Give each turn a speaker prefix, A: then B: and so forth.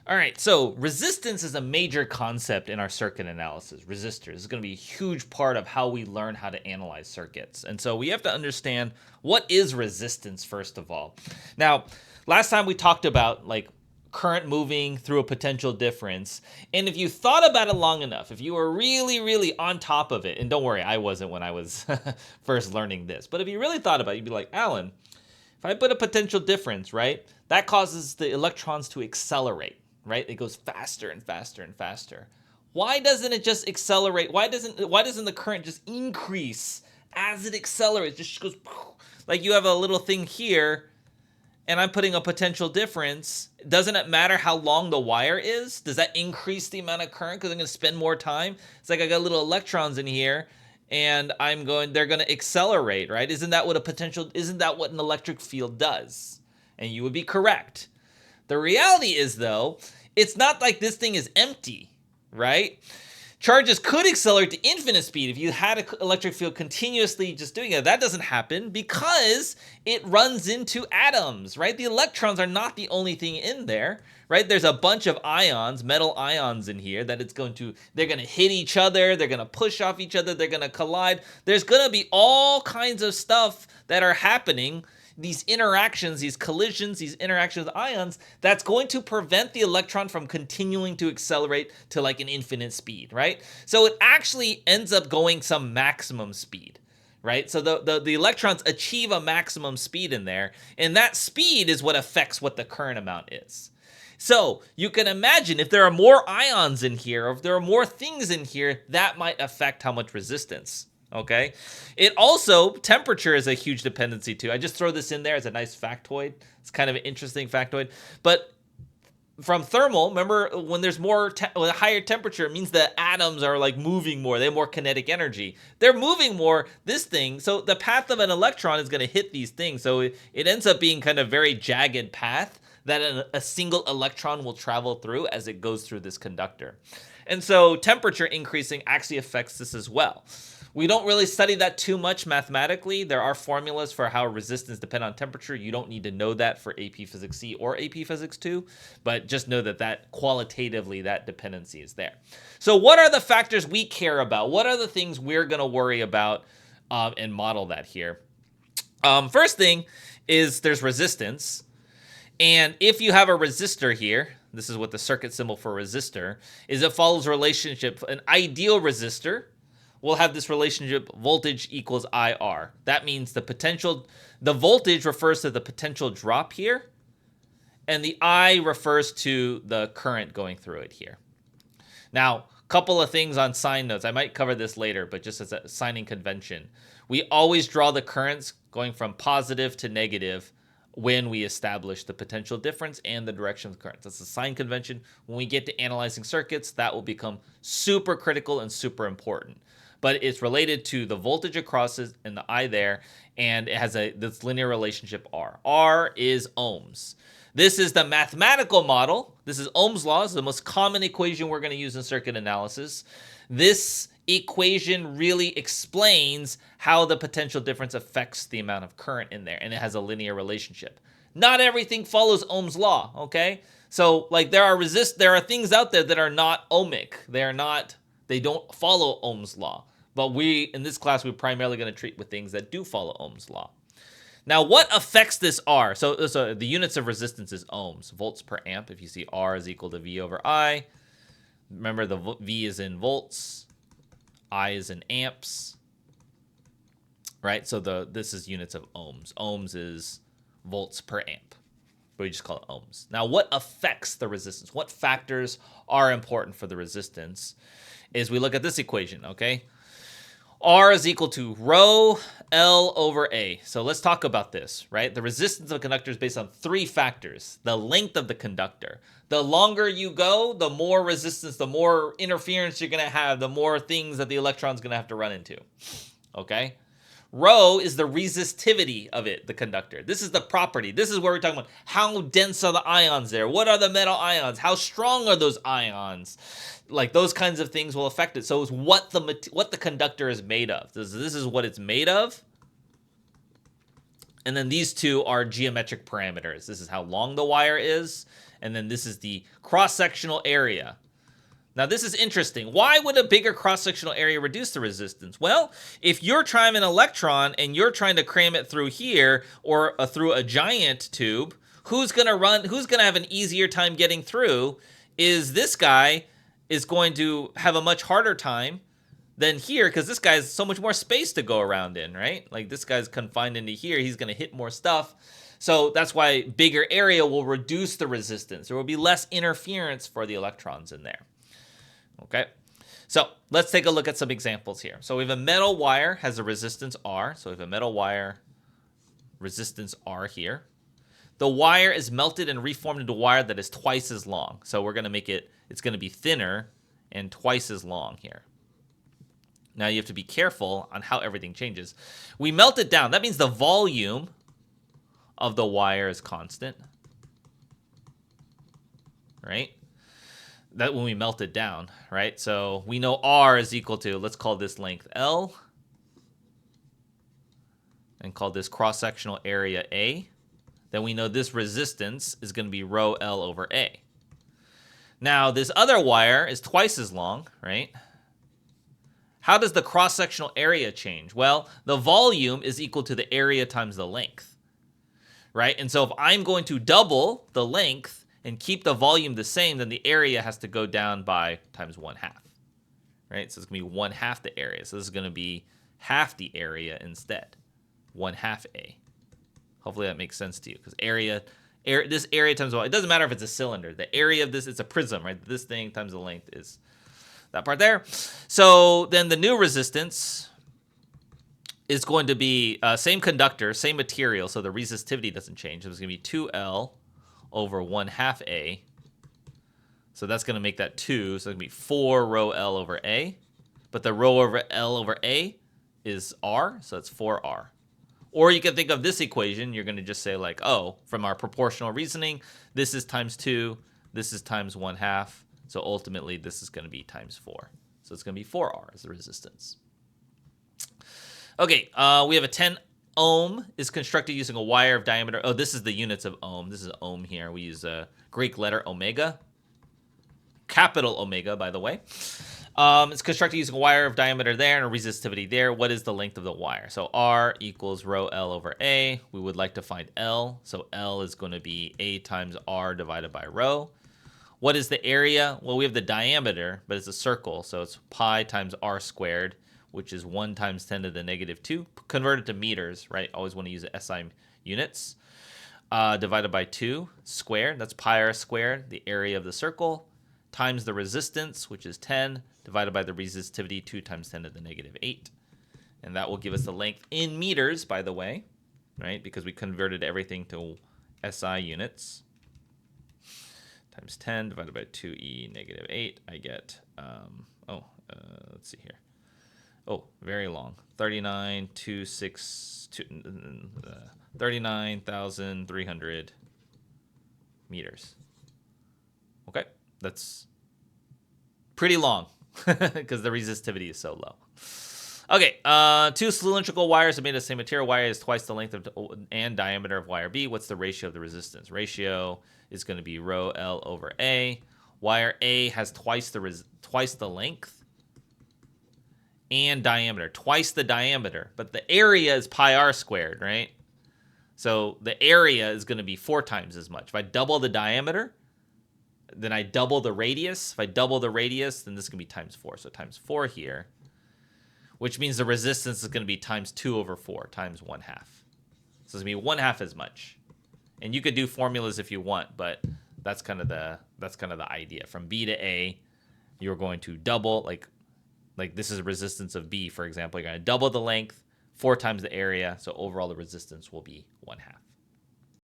A: All right, so resistance is a major concept in our circuit analysis. Resistors is going to be a huge part of how we learn how to analyze circuits. And so we have to understand what is resistance first of all. Now, last time we talked about like current moving through a potential difference. And if you thought about it long enough, if you were really, really on top of it, and don't worry, I wasn't when I was first learning this, but if you really thought about it, you'd be like, Alan, if I put a potential difference, right, that causes the electrons to accelerate, right? It goes faster and faster and faster. Why doesn't it just accelerate? Why doesn't the current just increase as it accelerates? It just goes like you have a little thing here, and I'm putting a potential difference. Doesn't it matter how long the wire is? Does that increase the amount of current because I'm going to spend more time? It's like I got little electrons in here, and they're going to accelerate, right? Isn't that what an electric field does? And you would be correct. The reality is, though, it's not like this thing is empty, right? Charges could accelerate to infinite speed if you had an electric field continuously just doing it. That doesn't happen because it runs into atoms, right? The electrons are not the only thing in there, right? There's a bunch of ions, metal ions in here that they're going to hit each other, they're going to push off each other, they're going to collide. There's going to be all kinds of stuff that are happening, these interactions, these collisions, these interactions with ions, that's going to prevent the electron from continuing to accelerate to like an infinite speed, right? So it actually ends up going some maximum speed, right? So the electrons achieve a maximum speed in there, and that speed is what affects what the current amount is. So you can imagine if there are more ions in here, or if there are more things in here, that might affect how much resistance. Okay. It also, temperature is a huge dependency too. I just throw this in there as a nice factoid. It's kind of an interesting factoid. But from thermal, remember when there's with a higher temperature, it means the atoms are like moving more. They have more kinetic energy. They're moving more, this thing. So the path of an electron is going to hit these things. So it ends up being kind of very jagged path that a single electron will travel through as it goes through this conductor. And so temperature increasing actually affects this as well. We don't really study that too much mathematically. There are formulas for how resistance depend on temperature. You don't need to know that for AP Physics C or AP Physics 2, but just know that qualitatively that dependency is there. So what are the factors we care about? What are the things we're going to worry about and model that here? First thing is there's resistance. And if you have a resistor here, this is what the circuit symbol for resistor is. It follows a relationship. An ideal resistor will have this relationship voltage equals IR. That means the voltage refers to the potential drop here, and the I refers to the current going through it here. Now, a couple of things on sign notes. I might cover this later, but just as a signing convention, we always draw the currents going from positive to negative when we establish the potential difference and the direction of the currents. That's a sign convention. When we get to analyzing circuits, that will become super critical and super important. But it's related to the voltage across it and the I there, and it has this linear relationship R. R is ohms. This is the mathematical model. This is Ohm's law. It's the most common equation we're going to use in circuit analysis. This equation really explains how the potential difference affects the amount of current in there, and it has a linear relationship. Not everything follows Ohm's law, okay? So, like, there are things out there that are not ohmic. They don't follow Ohm's law. But in this class, we're primarily going to treat with things that do follow Ohm's law. Now, what affects this R? So the units of resistance is ohms, volts per amp. If you see R is equal to V over I, remember the V is in volts, I is in amps, right? So this is units of ohms. Ohms is volts per amp, but we just call it ohms. Now, what affects the resistance? What factors are important for the resistance? Is we look at this equation, okay? R is equal to rho L over A. So let's talk about this, right? The resistance of a conductor is based on three factors. The length of the conductor. The longer you go, the more resistance, the more interference you're going to have, the more things that the electron's going to have to run into, okay? Rho is the resistivity of the conductor. This is the property. This is where we're talking about how dense are the ions there? What are the metal ions? How strong are those ions? Like those kinds of things will affect it. So it's what the conductor is made of. This is what it's made of. And then these two are geometric parameters. This is how long the wire is, and then this is the cross-sectional area. Now, this is interesting. Why would a bigger cross-sectional area reduce the resistance? Well, if you're trying an electron and you're trying to cram it through here or through a giant tube, who's going to have an easier time getting through? Is this guy is going to have a much harder time than here, because this guy has so much more space to go around in, right? Like, this guy's confined into here. He's going to hit more stuff. So that's why bigger area will reduce the resistance. There will be less interference for the electrons in there. Okay, so let's take a look at some examples here. So we have a metal wire, has a resistance R. So we have a metal wire, resistance R here. The wire is melted and reformed into a wire that is twice as long. So we're going to make it, it's going to be thinner and twice as long here. Now you have to be careful on how everything changes. We melt it down. That means the volume of the wire is constant, right? That when we melt it down, right? So we know R is equal to, let's call this length L, and call this cross-sectional area A. Then we know this resistance is going to be rho L over A. Now this other wire is twice as long, right? How does the cross-sectional area change? Well, the volume is equal to the area times the length, right? And so if I'm going to double the length and keep the volume the same, then the area has to go down by times 1/2, right? So it's going to be 1/2 the area. So this is going to be half the area instead, 1/2 A. Hopefully that makes sense to you, because this area times the volume, it doesn't matter if it's a cylinder. The area of this, it's a prism, right? This thing times the length is that part there. So then the new resistance is going to be same conductor, same material, so the resistivity doesn't change. So it's going to be 2L over 1/2 A. So that's going to make that 2. So it's going to be 4 rho L over A. But the rho over L over A is R, so it's 4R. Or you can think of this equation. You're going to just say like, oh, from our proportional reasoning, this is times 2, this is times 1/2. So ultimately, this is going to be times 4. So it's going to be 4R as the resistance. Okay, we have a 10 ohm is constructed using a wire of diameter. Oh, this is the units of ohm. This is ohm here. We use a Greek letter omega. Capital omega, by the way. It's constructed using a wire of diameter there and a resistivity there. What is the length of the wire? So R equals rho L over A. We would like to find L. So L is going to be A times R divided by rho. What is the area? Well, we have the diameter, but it's a circle. So it's pi times R squared, which is 1 times 10 to the negative 2. Convert it to meters, right? Always want to use the SI units. Divided by 2 squared. That's pi R squared, the area of the circle, times the resistance, which is 10, divided by the resistivity, 2 times 10 to the negative 8. And that will give us the length in meters, by the way, right? Because we converted everything to SI units. Times 10 divided by 2e negative 8, I get, let's see here. Oh, very long. 39,300 meters. Okay, that's pretty long because the resistivity is so low. Okay, 2 cylindrical wires are made of the same material. Wire is twice the length and diameter of wire B. What's the ratio of the resistance? Ratio is going to be rho L over A. Wire A has twice the length and diameter, twice the diameter, but the area is pi R squared, right? So the area is going to be 4 times as much. If I double the diameter, then I double the radius. If I double the radius, then this is going to be times 4. So times 4 here, which means the resistance is going to be times 2 over 4, times 1/2. So it's going to be 1/2 as much. And you could do formulas if you want, but that's kind of the idea. From B to A, you're going to double, like this is a resistance of B, for example. You're going to double the length, 4 times the area, so overall the resistance will be 1/2.